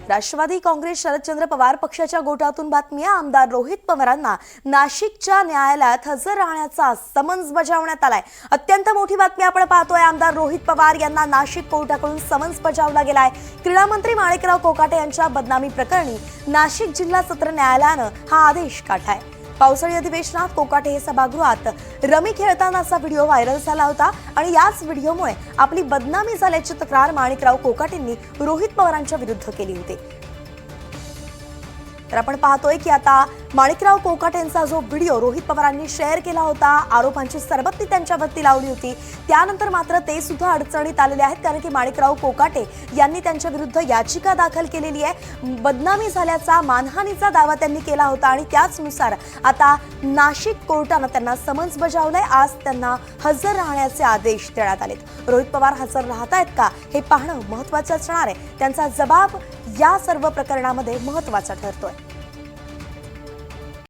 राष्ट्रवादी काँग्रेस शरदचंद्र पवार पक्षाच्या गोटातून बातमी आहे। आमदार रोहित पवारांना नाशिकच्या न्यायालयात हजर राहण्याचा समन्स बजावण्यात आलाय। अत्यंत मोठी बातमी आपण पाहतोय। आमदार रोहित पवार यांना नाशिक कोर्टाकडून समन्स बजावला गेलाय। क्रीडा मंत्री माणिकराव कोकाटे यांच्या बदनामी प्रकरणी नाशिक जिल्हा सत्र न्यायालयानं हा आदेश काढलाय। पावसाळी अधिवेशनात कोकाटे हे सभागृहात रमी खेळतानाचा व्हिडिओ व्हायरल झाला होता आणि याच व्हिडिओमुळे आपली बदनामी झाल्याची तक्रार माणिकराव कोकाटेंनी रोहित पवारांच्या विरुद्ध केली होती। तर आपण पाहतोय की आता माणिकराव कोकाटेंचा जो व्हिडिओ रोहित पवारांनी शेअर केला होता, आरोपांची सरबत्ती त्यांच्यावरती लावली होती, त्यानंतर मात्र ते सुद्धा अडचणीत आलेले आहेत, कारण की माणिकराव कोकाटे यांनी त्यांच्या विरुद्ध याचिका दाखल केलेली आहे। बदनामी झाल्याचा, मानहानीचा दावा त्यांनी केला होता आणि त्याचनुसार आता नाशिक कोर्टाने त्यांना समन्स बजावलंय। आज त्यांना हजर राहण्याचे आदेश देण्यात आलेत। रोहित पवार हजर राहतायत का हे पाहणं महत्त्वाचं असणार आहे। त्यांचा जबाब या सर्व प्रकरणामध्ये महत्त्वाचा ठरतोय।